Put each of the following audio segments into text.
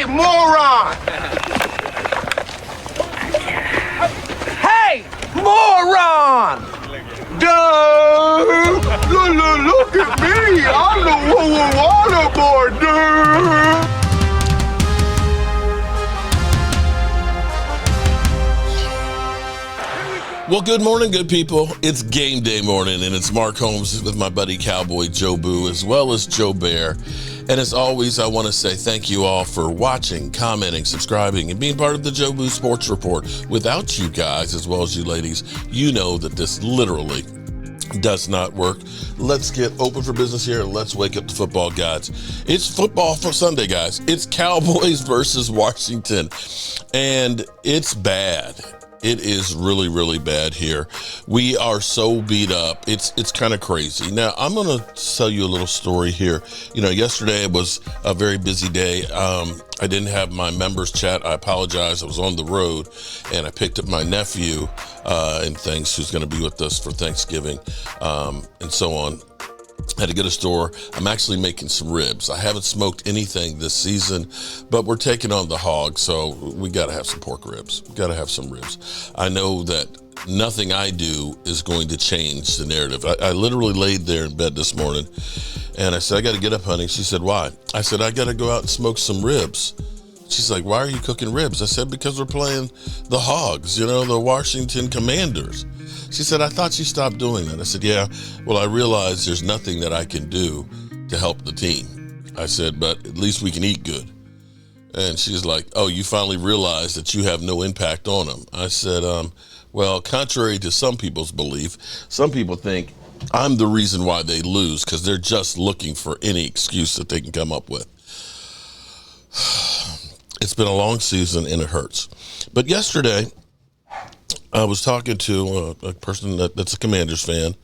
moron! Hey, moron! Duh! Look at me! I'm the water boy, dude! Well, good morning, good people. It's game day morning, and it's Mark Holmes with my buddy Cowboy Joe Boo, as well as Joe Bear. And as always, I want to say thank you all for watching, commenting, subscribing, and being part of the Joe Boo Sports Report. Without you guys, as well as you ladies, you know that this literally does not work. Let's get open for business here. Let's wake up the football gods. It's football for Sunday, guys. It's Cowboys versus Washington, and it's bad. It is really, really bad here. We are so beat up. It's kind of crazy. Now, I'm going to tell you a little story here. You know, yesterday was a very busy day. I didn't have my members chat. I apologize. I was on the road, and I picked up my nephew and things, who's going to be with us for Thanksgiving and so on. Had to get a store. I'm actually making some ribs. I haven't smoked anything this season, but we're taking on the hog, so we got to have some pork ribs. We got to have some ribs. I know that nothing I do is going to change the narrative. I literally laid there in bed this morning, and I said, I got to get up, honey. She said, why? I said, I got to go out and smoke some ribs. She's like, why are you cooking ribs? I said, because we're playing the Hogs, the Washington Commanders. She said, I thought you stopped doing that. I said, yeah, well, I realize there's nothing that I can do to help the team. I said, but at least we can eat good. And she's like, oh, you finally realized that you have no impact on them. I said, well, contrary to some people's belief, some people think I'm the reason why they lose because they're just looking for any excuse that they can come up with. It's been a long season and it hurts. But yesterday, I was talking to a person that's a Commanders fan,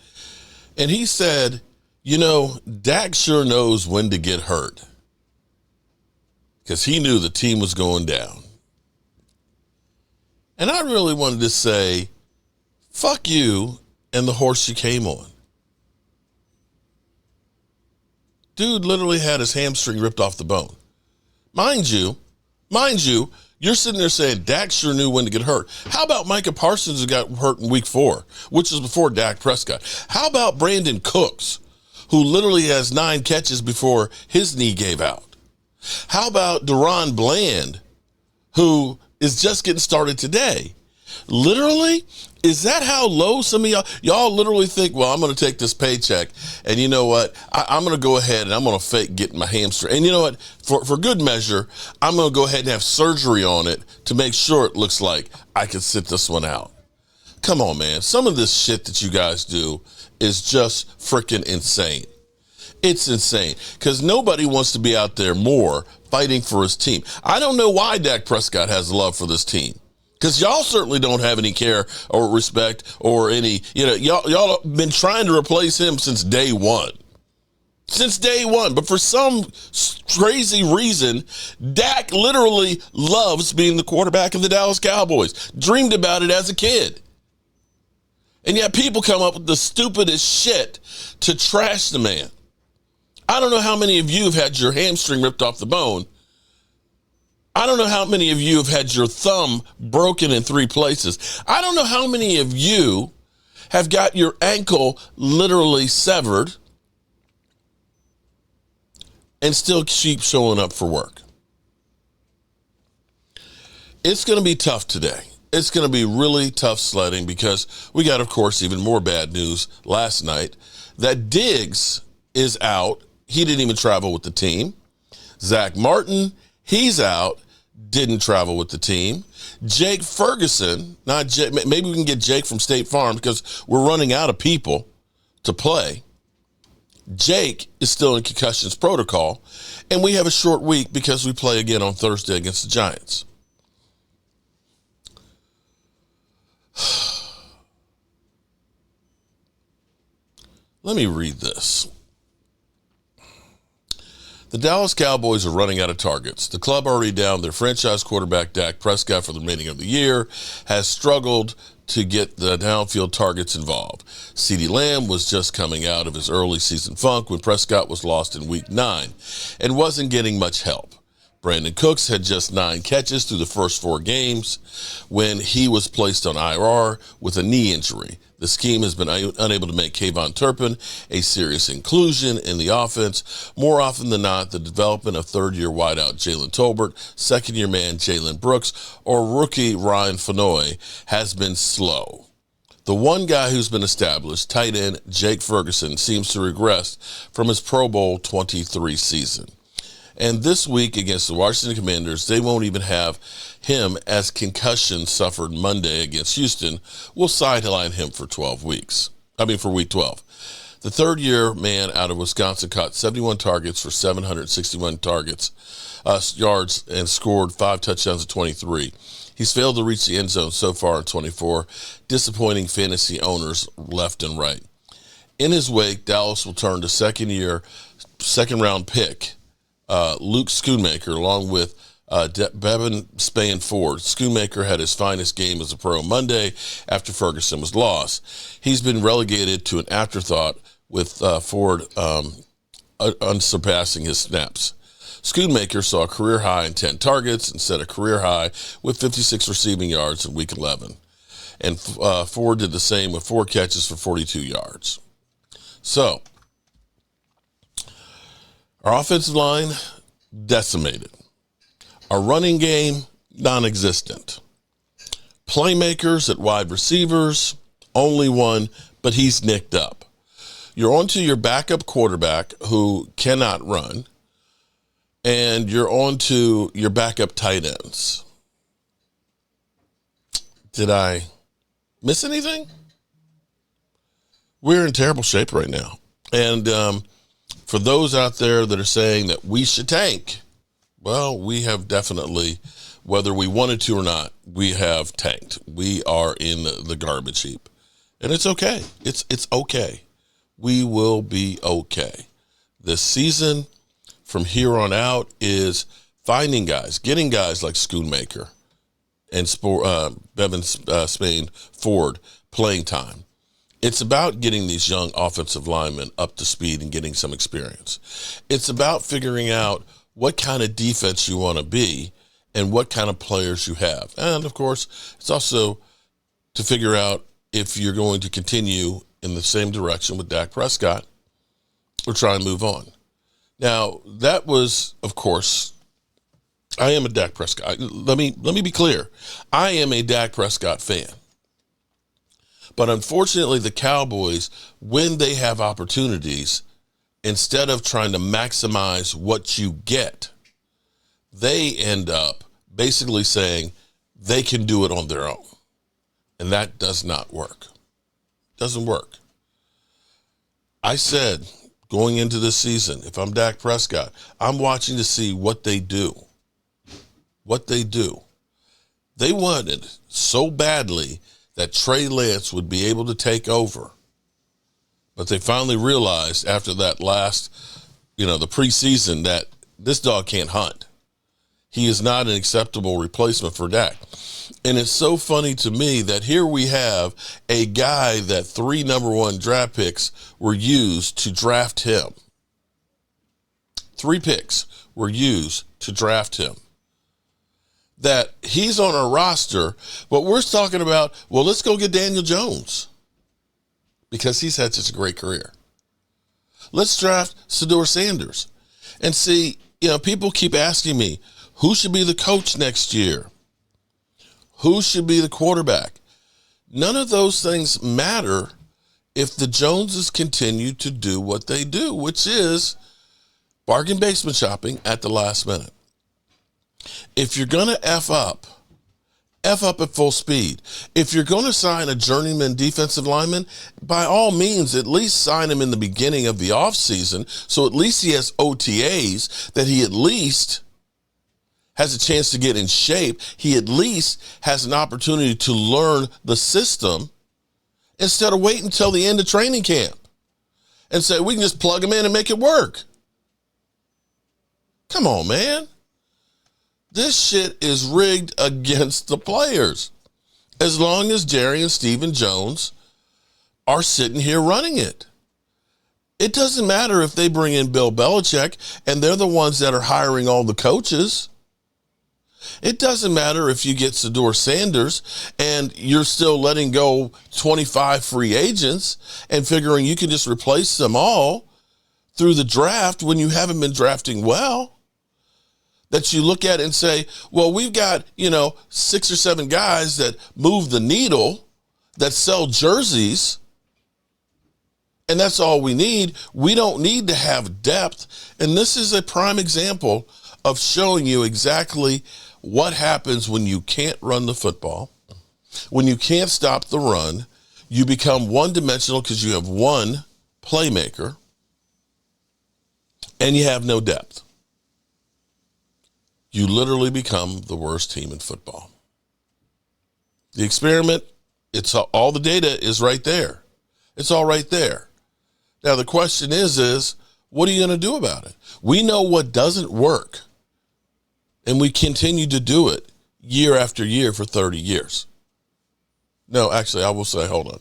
and he said, Dak sure knows when to get hurt because he knew the team was going down. And I really wanted to say, fuck you and the horse you came on. Dude literally had his hamstring ripped off the bone. Mind you, you're sitting there saying Dak sure knew when to get hurt. How about Micah Parsons, who got hurt in week 4, which was before Dak Prescott? How about Brandon Cooks, who literally has 9 catches before his knee gave out? How about Deron Bland, who is just getting started today? Literally, is that how low some of y'all literally think, well, I'm going to take this paycheck, and you know what? I'm going to go ahead and I'm going to fake getting my hamstring. And you know what? For good measure, I'm going to go ahead and have surgery on it to make sure it looks like I can sit this one out. Come on, man. Some of this shit that you guys do is just freaking insane. It's insane because nobody wants to be out there more fighting for his team. I don't know why Dak Prescott has love for this team. Because y'all certainly don't have any care or respect or any, y'all have been trying to replace him since day one. Since day one. But for some crazy reason, Dak literally loves being the quarterback of the Dallas Cowboys. Dreamed about it as a kid. And yet people come up with the stupidest shit to trash the man. I don't know how many of you have had your hamstring ripped off the bone. I don't know how many of you have had your thumb broken in 3 places. I don't know how many of you have got your ankle literally severed and still keep showing up for work. It's going to be tough today. It's going to be really tough sledding because we got, of course, even more bad news last night that Diggs is out. He didn't even travel with the team. Zach Martin, he's out. Didn't travel with the team. Jake Ferguson, not Jake, maybe we can get Jake from State Farm because we're running out of people to play. Jake is still in concussions protocol, and we have a short week because we play again on Thursday against the Giants. Let me read this. The Dallas Cowboys are running out of targets. The club already down their franchise quarterback, Dak Prescott, for the remaining of the year, has struggled to get the downfield targets involved. CeeDee Lamb was just coming out of his early season funk when Prescott was lost in week 9 and wasn't getting much help. Brandon Cooks had just 9 catches through the first 4 games when he was placed on IR with a knee injury. The scheme has been unable to make Kayvon Turpin a serious inclusion in the offense. More often than not, the development of third-year wideout Jalen Tolbert, second-year man Jalen Brooks, or rookie Ryan Fenoy has been slow. The one guy who's been established, tight end Jake Ferguson, seems to regress from his Pro Bowl 23 season. And this week against the Washington Commanders, they won't even have him, as concussion suffered Monday against Houston will sideline him for for week 12. The third-year man out of Wisconsin caught 71 targets for 761 yards and scored 5 touchdowns at 23. He's failed to reach the end zone so far in 24, disappointing fantasy owners left and right. In his wake, Dallas will turn to second-round pick Luke Schoonmaker, along with Bevan Spain-Ford. Schoonmaker had his finest game as a pro Monday after Ferguson was lost. He's been relegated to an afterthought with Ford unsurpassing his snaps. Schoonmaker saw a career high in 10 targets and set a career high with 56 receiving yards in week 11. And Ford did the same with 4 catches for 42 yards. So, our offensive line, decimated. Our running game, non-existent. Playmakers at wide receivers, only one, but he's nicked up. You're on to your backup quarterback who cannot run, and you're on to your backup tight ends. Did I miss anything? We're in terrible shape right now. And for those out there that are saying that we should tank, well, we have definitely, whether we wanted to or not, we have tanked. We are in the garbage heap. And it's okay. It's okay. We will be okay. This season from here on out is finding guys, getting guys like Schoonmaker and Bevan Spain-Ford playing time. It's about getting these young offensive linemen up to speed and getting some experience. It's about figuring out what kind of defense you want to be and what kind of players you have. And, of course, it's also to figure out if you're going to continue in the same direction with Dak Prescott or try and move on. Now, that was, of course, I am a Dak Prescott. Let me be clear. I am a Dak Prescott fan. But unfortunately, the Cowboys, when they have opportunities, instead of trying to maximize what you get, they end up basically saying they can do it on their own. And that does not work. Doesn't work. I said going into this season, if I'm Dak Prescott, I'm watching to see what they do. What they do. They wanted so badly that Trey Lance would be able to take over. But they finally realized after that last, the preseason, that this dog can't hunt. He is not an acceptable replacement for Dak. And it's so funny to me that here we have a guy that 3 number 1 draft picks were used to draft him. 3 picks were used to draft him. That he's on our roster, but we're talking about, well, let's go get Daniel Jones because he's had such a great career. Let's draft Shedeur Sanders. And see, people keep asking me, who should be the coach next year? Who should be the quarterback? None of those things matter if the Joneses continue to do what they do, which is bargain basement shopping at the last minute. If you're going to F up at full speed. If you're going to sign a journeyman defensive lineman, by all means, at least sign him in the beginning of the offseason, so at least he has OTAs, that he at least has a chance to get in shape. He at least has an opportunity to learn the system instead of waiting until the end of training camp and say, we can just plug him in and make it work. Come on, man. This shit is rigged against the players. As long as Jerry and Stephen Jones are sitting here running it. It doesn't matter if they bring in Bill Belichick and they're the ones that are hiring all the coaches. It doesn't matter if you get Sador Sanders and you're still letting go 25 free agents and figuring you can just replace them all through the draft when you haven't been drafting well. That you look at and say, well, we've got, 6 or 7 guys that move the needle, that sell jerseys, and that's all we need. We don't need to have depth. And this is a prime example of showing you exactly what happens when you can't run the football, when you can't stop the run. You become one-dimensional because you have one playmaker, and you have no depth. You literally become the worst team in football. The experiment, all the data is right there. It's all right there. Now, the question is what are you going to do about it? We know what doesn't work, and we continue to do it year after year for 30 years. No, actually, I will say, hold on.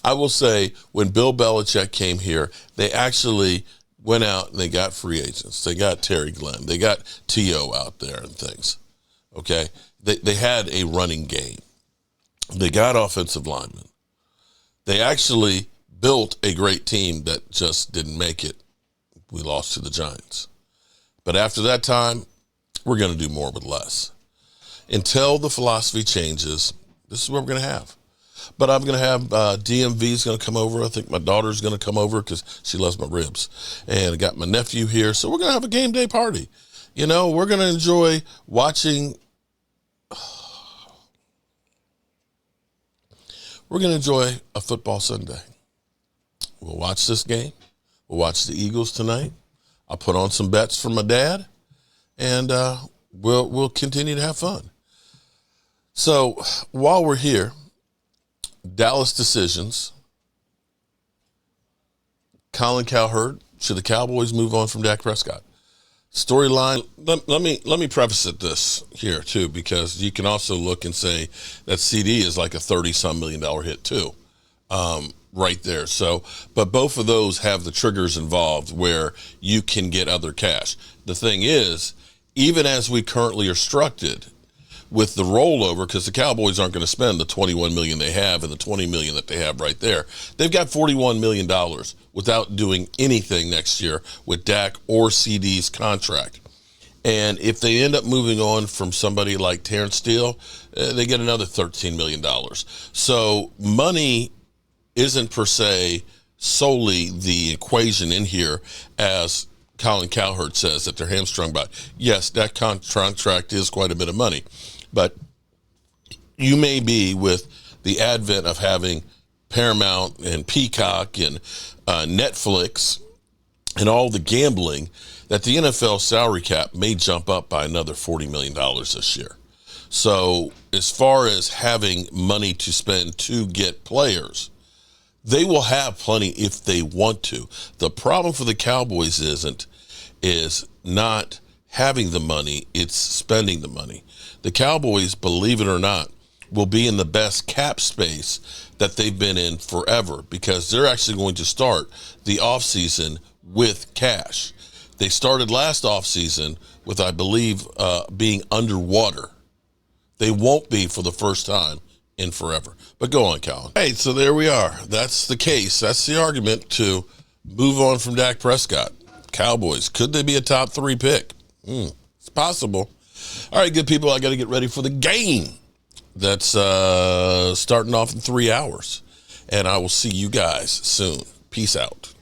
I will say when Bill Belichick came here, they actually went out and they got free agents. They got Terry Glenn. They got T.O. out there and things. Okay? They had a running game. They got offensive linemen. They actually built a great team that just didn't make it. We lost to the Giants. But after that time, we're going to do more with less. Until the philosophy changes, this is what we're going to have. But I'm going to have DMV is going to come over. I think my daughter's going to come over because she loves my ribs. And I got my nephew here. So we're going to have a game day party. We're going to enjoy watching. We're going to enjoy a football Sunday. We'll watch this game. We'll watch the Eagles tonight. I'll put on some bets for my dad. And we'll continue to have fun. So while we're here, Dallas decisions. Colin Cowherd, should the Cowboys move on from Dak Prescott? Storyline, let me preface it this here too, because you can also look and say that CD is like a $30-some million hit too, right there. So, but both of those have the triggers involved where you can get other cash. The thing is, even as we currently are structured, with the rollover, because the Cowboys aren't going to spend the $21 million they have and the $20 million that they have right there. They've got $41 million without doing anything next year with Dak or CD's contract. And if they end up moving on from somebody like Terrence Steele, they get another $13 million. So money isn't per se solely the equation in here, as Colin Cowherd says that they're hamstrung by. Yes, that contract is quite a bit of money. But you may be, with the advent of having Paramount and Peacock and Netflix and all the gambling, that the NFL salary cap may jump up by another $40 million this year. So as far as having money to spend to get players, they will have plenty if they want to. The problem for the Cowboys is not having the money, it's spending the money. The Cowboys, believe it or not, will be in the best cap space that they've been in forever, because they're actually going to start the offseason with cash. They started last offseason with, I believe, being underwater. They won't be for the first time in forever. But go on, Colin. Hey, so there we are. That's the case. That's the argument to move on from Dak Prescott. Cowboys, could they be a top 3 pick? It's possible. All right, good people, I got to get ready for the game that's starting off in 3 hours. And I will see you guys soon. Peace out.